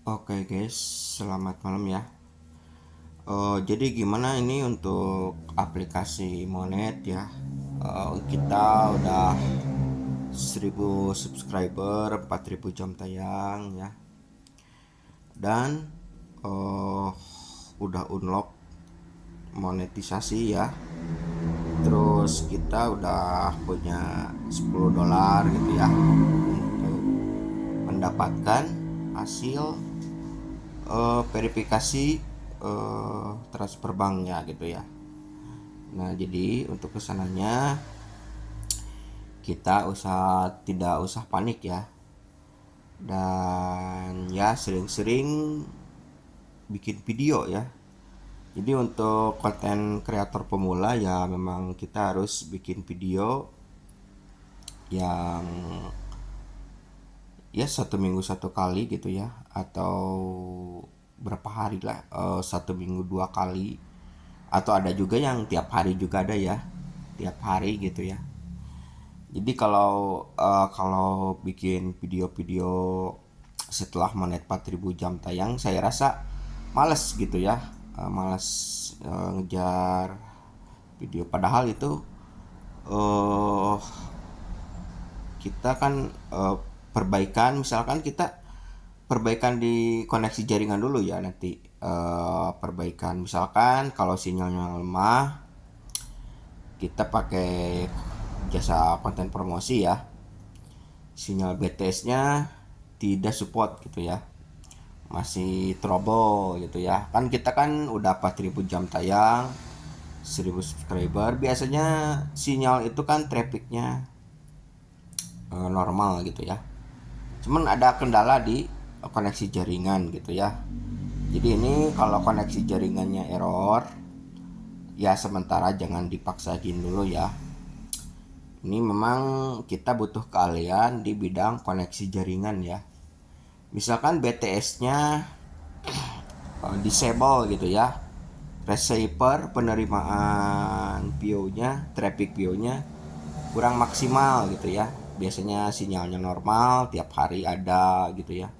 Oke guys, selamat malam ya. Jadi gimana ini untuk aplikasi Monet ya? Kita udah 1000 subscriber, 4000 jam tayang ya. Dan uh, udah unlock monetisasi ya. Terus kita udah punya $10 gitu ya untuk mendapatkan hasil verifikasi transfer banknya gitu ya. Nah jadi untuk kesananya kita tidak usah panik ya, dan ya sering-sering bikin video ya. Jadi untuk konten kreator pemula ya memang kita harus bikin video yang ya 1 minggu 1 kali gitu ya, atau berapa hari lah, 1 minggu 2 kali, atau ada juga yang tiap hari juga ada ya, tiap hari gitu ya. Jadi kalau bikin video-video setelah menit 4000 jam tayang, saya rasa males gitu ya. Males ngejar video, padahal itu uh, kita kan perbaikan, misalkan kita perbaikan di koneksi jaringan dulu ya nanti. Perbaikan misalkan kalau sinyalnya lemah, kita pakai jasa konten promosi ya, sinyal BTS-nya tidak support gitu ya, masih trouble gitu ya. Kan kita kan udah 4000 jam tayang, 1000 subscriber, biasanya sinyal itu kan trafficnya normal gitu ya. Cuman ada kendala di koneksi jaringan gitu ya. Jadi ini kalau koneksi jaringannya error, ya sementara jangan dipaksain dulu ya. Ini memang kita butuh keahlian di bidang koneksi jaringan ya. Misalkan BTS-nya disable gitu ya. Receiver penerimaan PO-nya, traffic PO-nya kurang maksimal gitu ya. Biasanya sinyalnya normal, tiap hari ada gitu ya.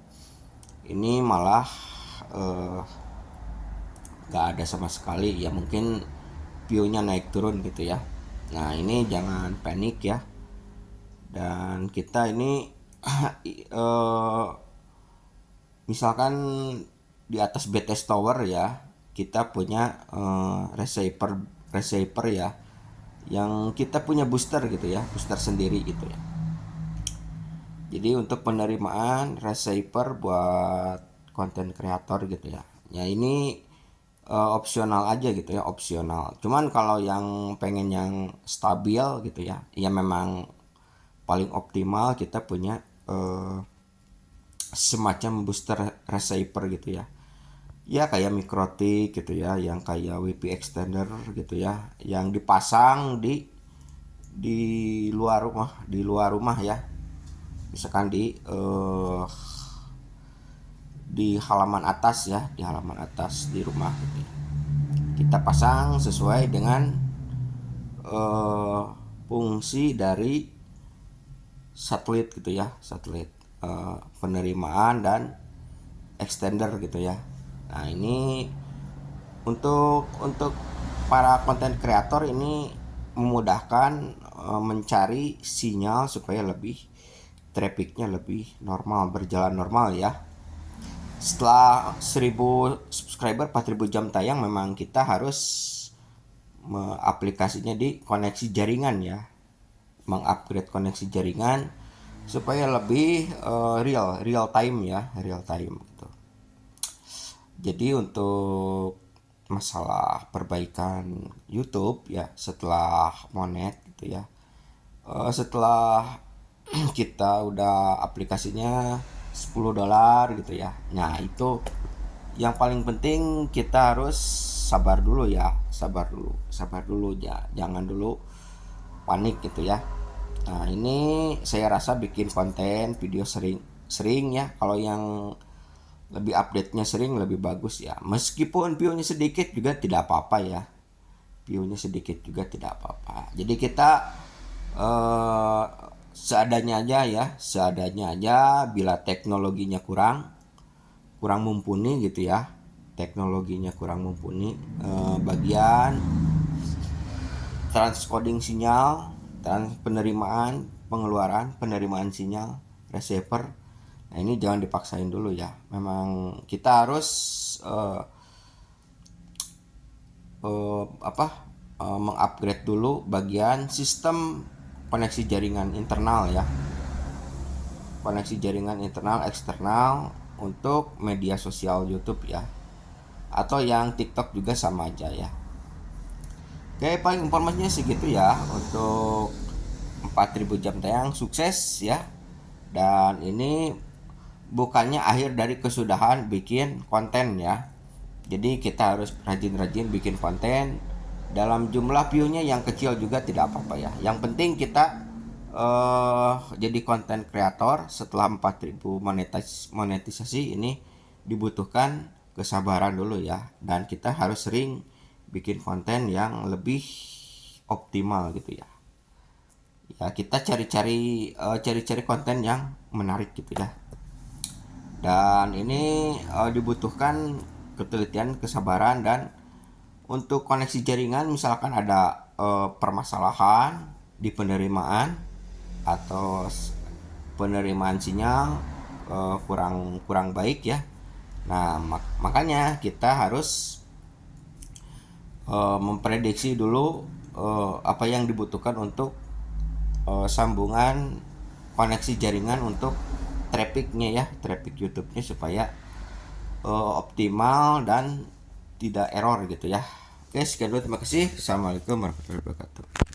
Ini malah gak ada sama sekali ya, mungkin PO-nya naik turun gitu ya. Nah ini jangan panik ya. Dan kita ini misalkan di atas BTS Tower ya, kita punya receiver receiver ya, yang kita punya booster gitu ya, booster sendiri gitu ya. Jadi untuk penerimaan receiver buat konten kreator gitu ya. Ya ini opsional aja gitu ya, opsional. Cuman kalau yang pengen yang stabil gitu ya, ya memang paling optimal kita punya semacam booster receiver gitu ya. Ya kayak mikrotik gitu ya, yang kayak WP extender gitu ya, yang dipasang di luar rumah ya. Misalkan di halaman atas ya, di halaman atas di rumah gitu ya. Kita pasang sesuai dengan fungsi dari satelit gitu ya, satelit penerimaan dan extender gitu ya. Nah ini untuk para konten kreator ini memudahkan mencari sinyal supaya lebih trafficnya lebih normal, berjalan normal ya. Setelah 1000 subscriber, 4000 jam tayang, memang kita harus aplikasinya di koneksi jaringan ya, mengupgrade koneksi jaringan supaya lebih real time ya, real time gitu. Jadi untuk masalah perbaikan YouTube ya setelah Monet gitu ya, setelah kita udah aplikasinya $10 gitu ya. Nah itu yang paling penting, kita harus sabar dulu ya, sabar dulu ya, jangan dulu panik gitu ya. Nah ini saya rasa bikin konten video sering ya, kalau yang lebih update-nya sering lebih bagus ya. Meskipun view-nya sedikit juga tidak apa-apa ya, view-nya sedikit juga tidak apa-apa. Jadi kita eh, seadanya aja ya, seadanya aja. Bila teknologinya kurang, kurang mumpuni gitu ya, teknologinya kurang mumpuni. Bagian transcoding sinyal, penerimaan, pengeluaran, penerimaan sinyal, receiver. Nah ini jangan dipaksain dulu ya. Memang kita harus mengupgrade dulu bagian sistem koneksi jaringan internal ya. Koneksi jaringan internal eksternal untuk media sosial YouTube ya. Atau yang TikTok juga sama aja ya. Oke, paling informasinya segitu ya untuk 4000 jam tayang sukses ya. Dan ini bukannya akhir dari kesudahan bikin konten ya. Jadi kita harus rajin-rajin bikin konten. Dalam jumlah view-nya yang kecil juga tidak apa-apa ya. Yang penting kita jadi konten kreator setelah 4000 monetisasi ini dibutuhkan kesabaran dulu ya. Dan kita harus sering bikin konten yang lebih optimal gitu ya. Ya kita cari-cari konten yang menarik gitu ya. Dan ini dibutuhkan ketelitian, kesabaran, dan untuk koneksi jaringan misalkan ada permasalahan di penerimaan atau penerimaan sinyal kurang baik ya. Nah makanya kita harus memprediksi dulu apa yang dibutuhkan untuk sambungan koneksi jaringan untuk trafficnya ya, traffic YouTube-nya supaya optimal dan tidak error gitu ya. Oke, sekian dulu, terima kasih. Assalamualaikum warahmatullahi wabarakatuh.